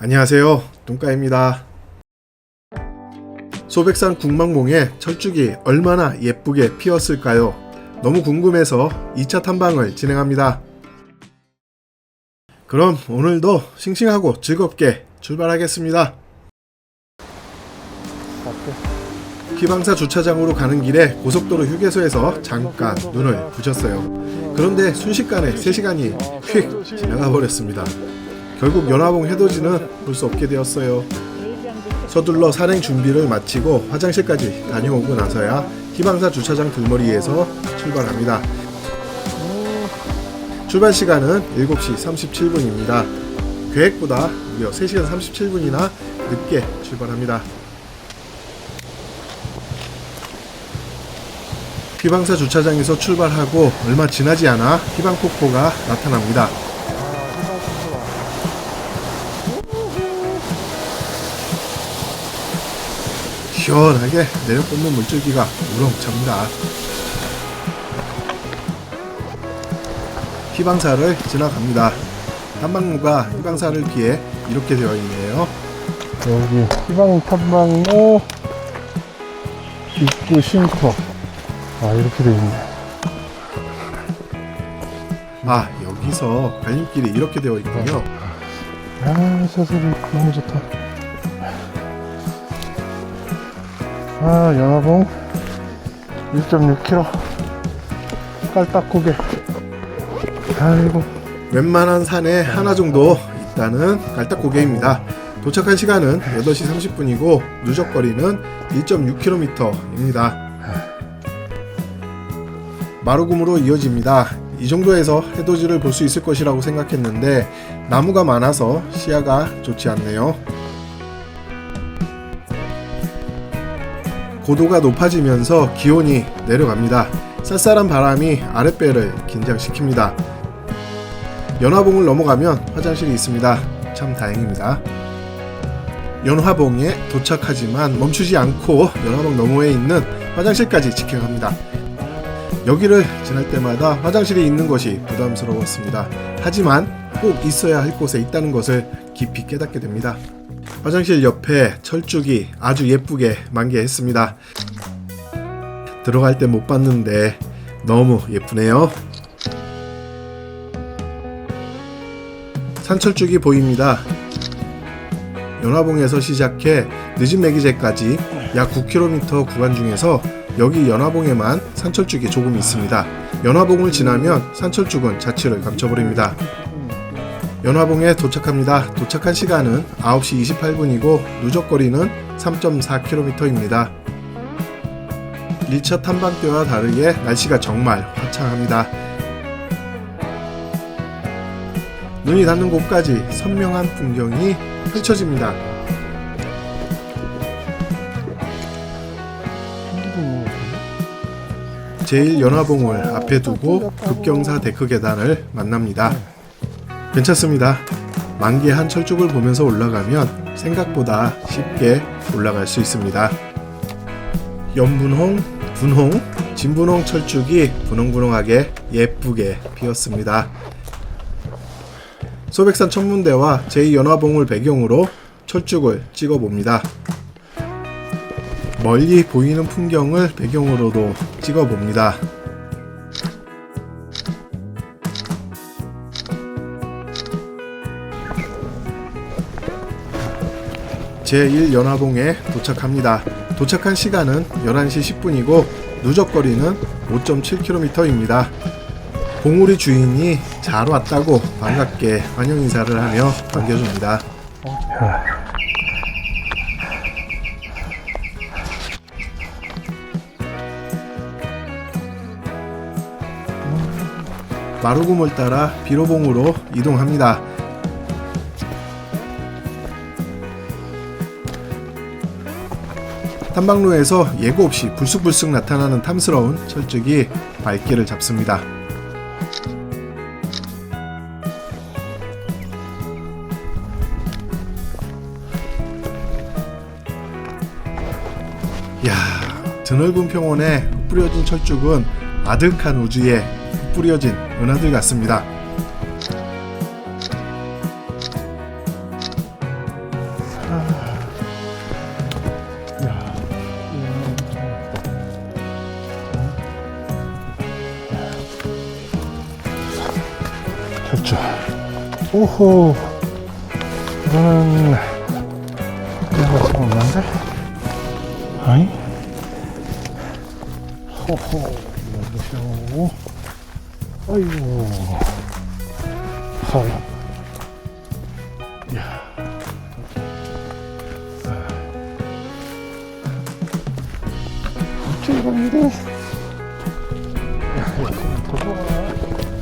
안녕하세요, 뚱까입니다. 소백산 궁망봉에 철쭉이 얼마나 예쁘게 피었을까요? 너무 궁금해서 2차 탐방을 진행합니다. 그럼 오늘도 싱싱하고 즐겁게 출발하겠습니다. 피방사 주차장으로 가는 길에 고속도로 휴게소에서 잠깐 눈을 부셨어요. 그런데 순식간에 3시간이 휙 지나가 버렸습니다. 결국 연화봉 해돋이는 볼 수 없게 되었어요. 서둘러 산행 준비를 마치고 화장실까지 다녀오고 나서야 피방사 주차장 들머리에서 출발합니다. 출발 시간은 7시 37분입니다. 계획보다 무려 3시간 37분이나 늦게 출발합니다. 피방사 주차장에서 출발하고 얼마 지나지 않아 피방폭포가 나타납니다. 시원하게 내려꽂는 물줄기가 우렁찹니다. 피방사를 지나갑니다. 탐방로가 피방사를 피해 이렇게 되어 있네요. 여기 희망 탐방로 입구 쉼터. 이렇게 되어 있네. 여기서 갈림길이 이렇게 되어 있군요. 저 소리 너무 좋다. 연화봉 1.6km 깔딱고개. 아이고, 웬만한 산에 하나 정도 있다는 깔딱고개입니다. 도착한 시간은 8시 30분이고 누적거리는 1.6km입니다. 마루구무로 이어집니다. 이 정도에서 해돋이를 볼 수 있을 것이라고 생각했는데 나무가 많아서 시야가 좋지 않네요. 고도가 높아지면서 기온이 내려갑니다. 쌀쌀한 바람이 아랫배를 긴장시킵니다. 연화봉을 넘어가면 화장실이 있습니다. 참 다행입니다. 연화봉에 도착하지만 멈추지 않고 연화봉 너머에 있는 화장실까지 지켜갑니다. 여기를 지날 때마다 화장실이 있는 것이 부담스러웠습니다. 하지만 꼭 있어야 할 곳에 있다는 것을 깊이 깨닫게 됩니다. 화장실 옆에 철쭉이 아주 예쁘게 만개했습니다. 들어갈 때 못 봤는데 너무 예쁘네요. 산철쭉이 보입니다. 연화봉에서 시작해 늦은 매기제까지 약 9km 구간 중에서 여기 연화봉에만 산철쭉이 조금 있습니다. 연화봉을 지나면 산철쭉은 자취를 감춰버립니다. 연화봉에 도착합니다. 도착한 시간은 9시 28분이고 누적거리는 3.4km입니다. 1차 탐방 때와 다르게 날씨가 정말 화창합니다. 눈이 닿는 곳까지 선명한 풍경이 펼쳐집니다. 제1연화봉을 앞에 두고 급경사 데크 계단을 만납니다. 괜찮습니다. 만개한 철쭉을 보면서 올라가면 생각보다 쉽게 올라갈 수 있습니다. 연분홍, 분홍, 진분홍 철쭉이 분홍분홍하게 예쁘게 피었습니다. 소백산 천문대와 제2연화봉을 배경으로 철쭉을 찍어봅니다. 멀리 보이는 풍경을 배경으로도 찍어봅니다. 제1연화봉에 도착합니다. 도착한 시간은 11시 10분이고 누적거리는 5.7km입니다. 봉우리 주인이 잘 왔다고 반갑게 환영 인사를 하며 반겨줍니다. 마루구물 따라 비로봉으로 이동합니다. 탐방로에서 예고 없이 불쑥불쑥 나타나는 탐스러운 철쭉이 발길을 잡습니다. 드넓은 평원에 뿌려진 철쭉은 아득한 우주에 뿌려진 은하들 같습니다. 자, 오호. 이거는 내가 지금 없는데? 아니? 호호. 여기서. 아이고. 하이. 이야. 어쩌고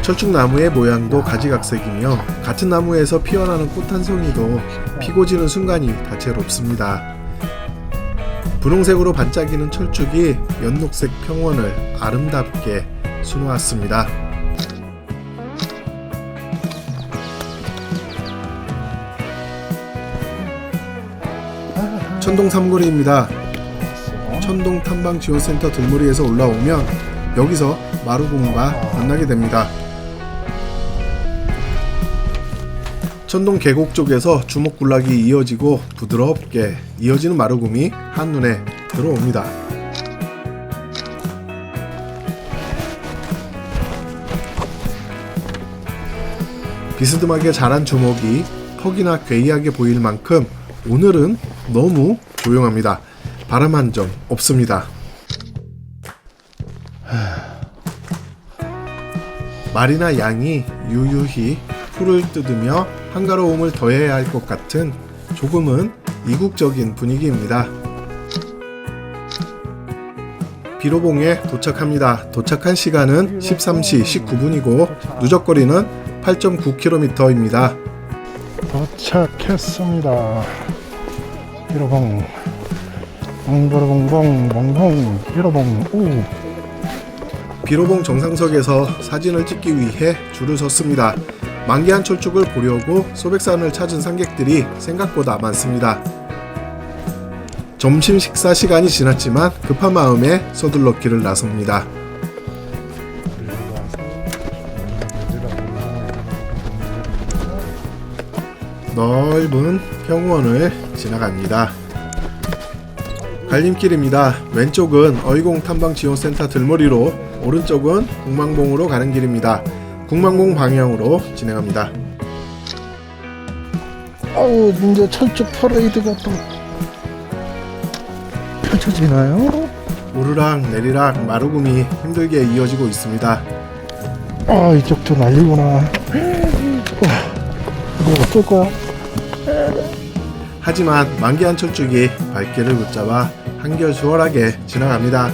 철쭉나무의 모양도 가지각색이며 같은 나무에서 피어나는 꽃 한 송이도 피고 지는 순간이 다채롭습니다. 분홍색으로 반짝이는 철쭉이 연녹색 평원을 아름답게 수놓았습니다. 천동 삼거리입니다. 천동 탐방지원센터 들머리에서 올라오면 여기서 마루곰과 만나게 됩니다. 천동 계곡 쪽에서 주먹군락이 이어지고 부드럽게 이어지는 마루곰이 한눈에 들어옵니다. 비스듬하게 자란 주먹이 턱이나 괴이하게 보일 만큼 오늘은 너무 조용합니다. 바람 한 점 없습니다. 말이나 양이 유유히 풀을 뜯으며 한가로움을 더해야 할 것 같은 조금은 이국적인 분위기입니다. 비로봉에 도착합니다. 도착한 시간은 13시 19분이고 누적거리는 8.9km입니다. 도착했습니다. 비로봉. 봉봉봉봉봉 비로봉. 오. 비로봉 정상석에서 사진을 찍기 위해 줄을 섰습니다. 만개한 철쭉을 보려고 소백산을 찾은 상객들이 생각보다 많습니다. 점심 식사 시간이 지났지만 급한 마음에 서둘러 길을 나섭니다. 넓은 평원을 지나갑니다. 갈림길입니다. 왼쪽은 어이공 탐방지원센터 들머리로, 오른쪽은 국망봉으로 가는 길입니다. 국망봉 방향으로 진행합니다. 아우, 이제 철쭉 퍼레이드가 또 펼쳐지나요? 오르락 내리락 마루금이 힘들게 이어지고 있습니다. 아, 이쪽도 난리구나. 이거 어쩔 거야? 하지만 만개한 철쭉이 발길을 붙잡아 한결 수월하게 지나갑니다.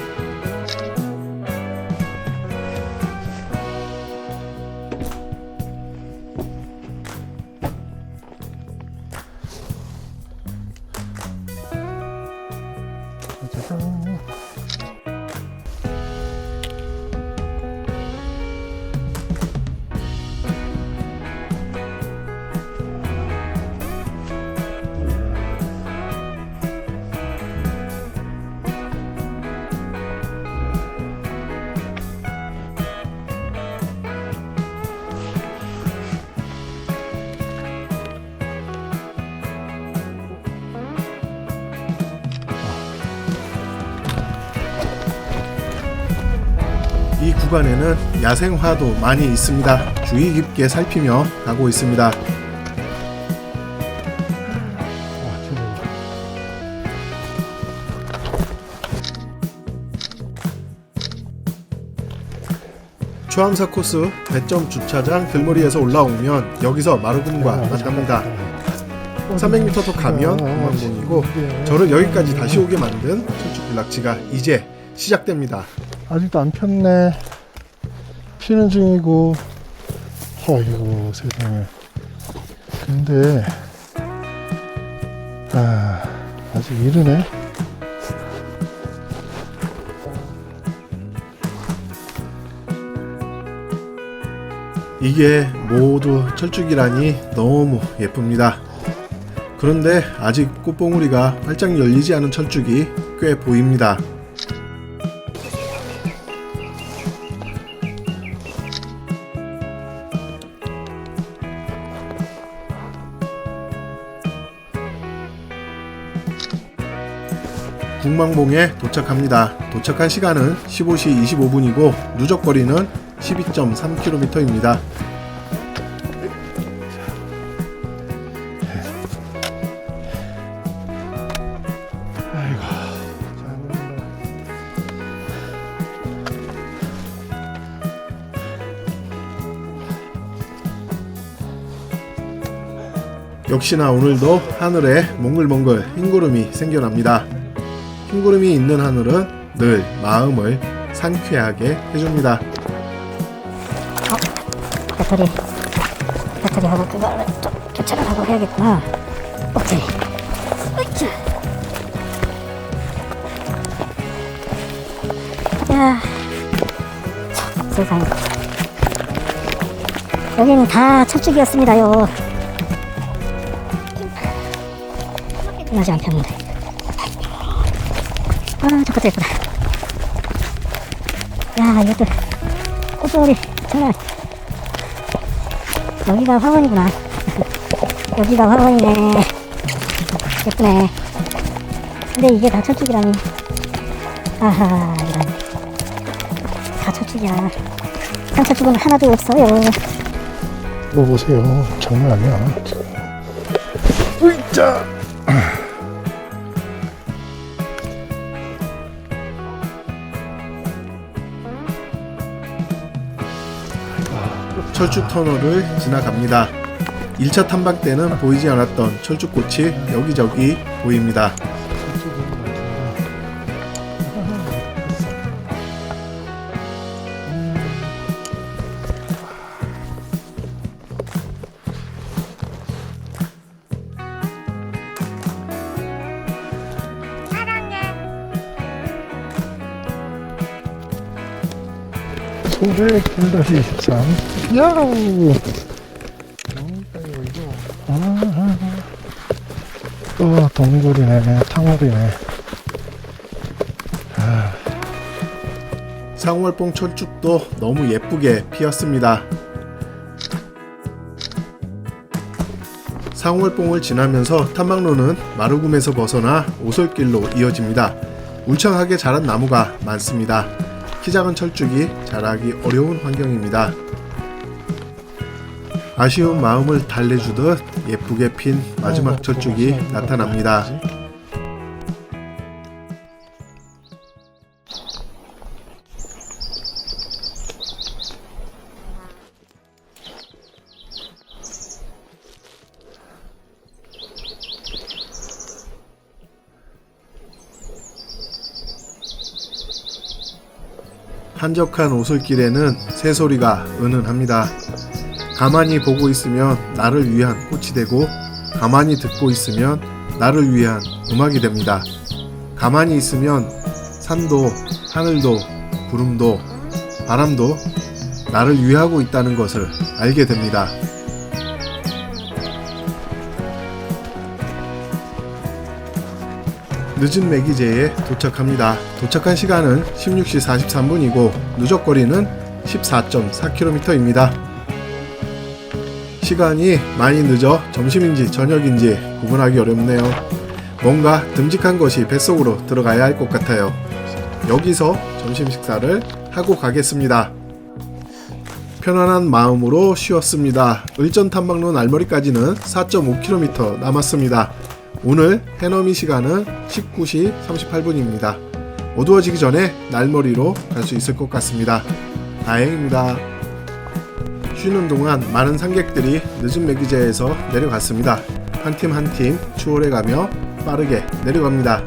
이 구간에는 야생화도 많이 있습니다. 주의 깊게 살피며 가고 있습니다. 추암사 코스 배점 주차장 들머리에서 올라오면 여기서 마루금과 만납니다. 300m 더 가면 국망봉이고 저를 여기까지 다시 오게 만든 철쭉군락지가 이제 시작됩니다. 아직도 안 폈네. 피는 중이고. 어이구, 세상에. 근데 아직 이르네. 이게 모두 철쭉이라니 너무 예쁩니다. 그런데 아직 꽃봉우리가 활짝 열리지 않은 철쭉이 꽤 보입니다. 국망봉에 도착합니다. 도착한 시간은 15시 25분이고 누적거리는 12.3km입니다. 역시나 오늘도 하늘에 몽글몽글 흰구름이 생겨납니다. 흰구름이 있는 하늘은 늘 마음을 상쾌하게 해줍니다. 배터리하고 그거를 좀 교체를 하고 해야겠구나. 오케이. 으쌰. 야, 참, 세상에. 여기는 다 철쭉이었습니다요. 끝나지 않겠는데. 아, 저것도 예쁘다. 야, 이것도 꽃돌이 정말. 여기가 화원이구나. 여기가 화원이네. 예쁘네. 근데 이게 다 철쭉이라니. 아하, 이런. 다 철쭉이야. 상철쭉은 하나도 없어요. 뭐 보세요. 장난 아니야. 으이짜! 철쭉 터널을 지나갑니다. 1차 탐방 때는 보이지 않았던 철쭉꽃이 여기저기 보입니다. 소백 1-23 야우 또 동굴이네 탕후리네. 상월봉 철쭉도 너무 예쁘게 피었습니다. 상월봉을 지나면서 탐방로는 마루금에서 벗어나 오솔길로 이어집니다. 울창하게 자란 나무가 많습니다. 키 작은 철쭉이 자라기 어려운 환경입니다. 아쉬운 마음을 달래주듯 예쁘게 핀 마지막 철쭉이 나타납니다. 한적한 오솔길에는 새소리가 은은합니다. 가만히 보고 있으면 나를 위한 꽃이 되고 가만히 듣고 있으면 나를 위한 음악이 됩니다. 가만히 있으면 산도 하늘도 구름도 바람도 나를 위하고 있다는 것을 알게 됩니다. 늦은 매기제에 도착합니다. 도착한 시간은 16시 43분이고 누적거리는 14.4km입니다. 시간이 많이 늦어 점심인지 저녁인지 구분하기 어렵네요. 뭔가 듬직한 것이 뱃속으로 들어가야 할 것 같아요. 여기서 점심 식사를 하고 가겠습니다. 편안한 마음으로 쉬었습니다. 을전 탐방로 날머리까지는 4.5km 남았습니다. 오늘 해넘이 시간은 19시 38분입니다. 어두워지기 전에 날머리로 갈 수 있을 것 같습니다. 다행입니다. 쉬는 동안 많은 상객들이 늦은 매기제에서 내려갔습니다. 한 팀 한 팀 추월해가며 빠르게 내려갑니다.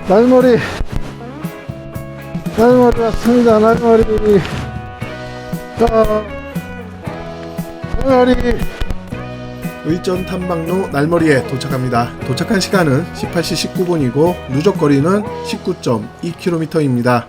날머리 왔습니다. 날머리 의전 탐방로 날머리에 도착합니다. 도착한 시간은 18시 19분이고 누적거리는 19.2km입니다.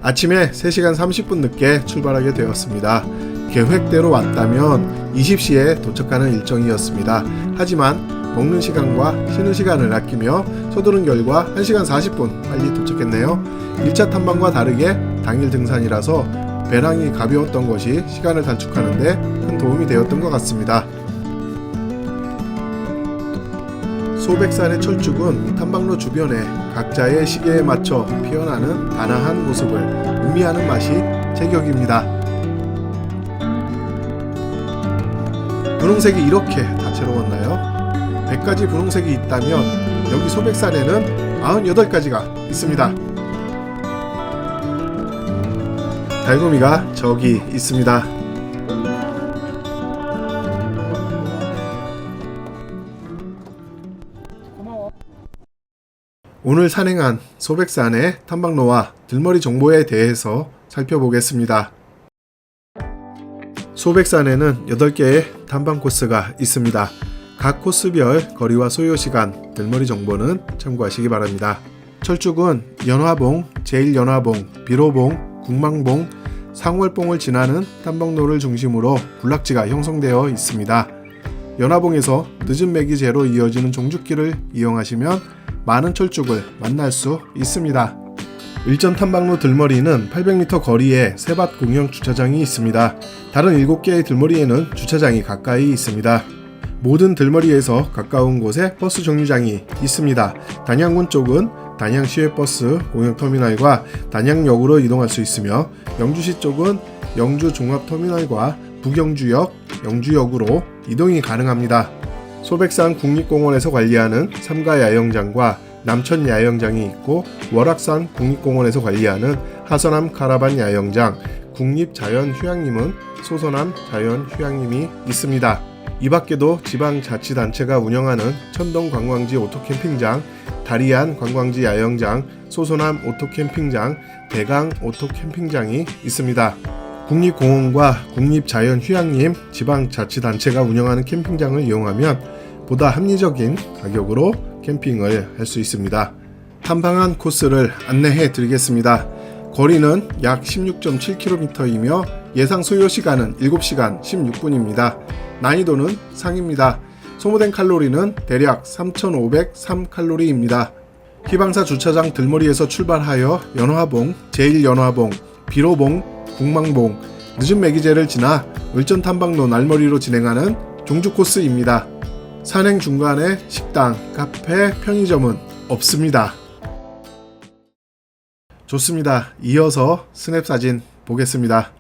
아침에 3시간 30분 늦게 출발하게 되었습니다. 계획대로 왔다면 20시에 도착하는 일정이었습니다. 하지만 먹는 시간과 쉬는 시간을 아끼며 서두른 결과 1시간 40분 빨리 도착했네요. 1차 탐방과 다르게 당일 등산이라서 배낭이 가벼웠던 것이 시간을 단축하는데 큰 도움이 되었던 것 같습니다. 소백산의 철쭉은 탐방로 주변에 각자의 시계에 맞춰 피어나는 단아한 모습을 의미하는 맛이 제격입니다. 분홍색이 이렇게 다채로웠나요? 100가지 분홍색이 있다면 여기 소백산에는 98가지가 있습니다. 달고미가 저기 있습니다. 오늘 산행한 소백산의 탐방로와 들머리 정보에 대해서 살펴보겠습니다. 소백산에는 8개의 탐방 코스가 있습니다. 각 코스별 거리와 소요시간, 들머리 정보는 참고하시기 바랍니다. 철쭉은 연화봉, 제1연화봉, 비로봉, 국망봉, 상월봉을 지나는 탐방로를 중심으로 군락지가 형성되어 있습니다. 연화봉에서 늦은 매기제로 이어지는 종죽길을 이용하시면 많은 철쭉을 만날 수 있습니다. 일전 탐방로 들머리는 800m 거리에 세밭 공영 주차장이 있습니다. 다른 7개의 들머리에는 주차장이 가까이 있습니다. 모든 들머리에서 가까운 곳에 버스 정류장이 있습니다. 단양군 쪽은 단양시외버스 공영터미널과 단양역으로 이동할 수 있으며, 영주시 쪽은 영주종합터미널과 북영주역, 영주역으로 이동이 가능합니다. 소백산 국립공원에서 관리하는 삼가야영장과 남천야영장이 있고, 월악산 국립공원에서 관리하는 하서남 카라반 야영장, 국립자연휴양림은 소서남 자연휴양림이 있습니다. 이 밖에도 지방자치단체가 운영하는 천동관광지 오토캠핑장, 다리안 관광지 야영장, 소서남 오토캠핑장, 대강 오토캠핑장이 있습니다. 국립공원과 국립자연휴양림, 지방자치단체가 운영하는 캠핑장을 이용하면 보다 합리적인 가격으로 캠핑을 할 수 있습니다. 탐방한 코스를 안내해 드리겠습니다. 거리는 약 16.7km이며 예상 소요시간은 7시간 16분입니다. 난이도는 상입니다. 소모된 칼로리는 대략 3,503칼로리입니다. 희방사 주차장 들머리에서 출발하여 연화봉, 제1연화봉, 비로봉, 국망봉, 늦은 매기제를 지나 을전 탐방로 날머리로 진행하는 종주 코스입니다. 산행 중간에 식당, 카페, 편의점은 없습니다. 좋습니다. 이어서 스냅 사진 보겠습니다.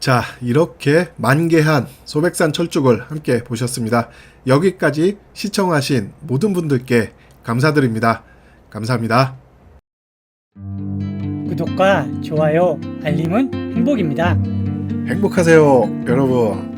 자, 이렇게 만개한 소백산 철쭉을 함께 보셨습니다. 여기까지 시청하신 모든 분들께 감사드립니다. 감사합니다. 구독과 좋아요, 알림은 행복입니다. 행복하세요, 여러분.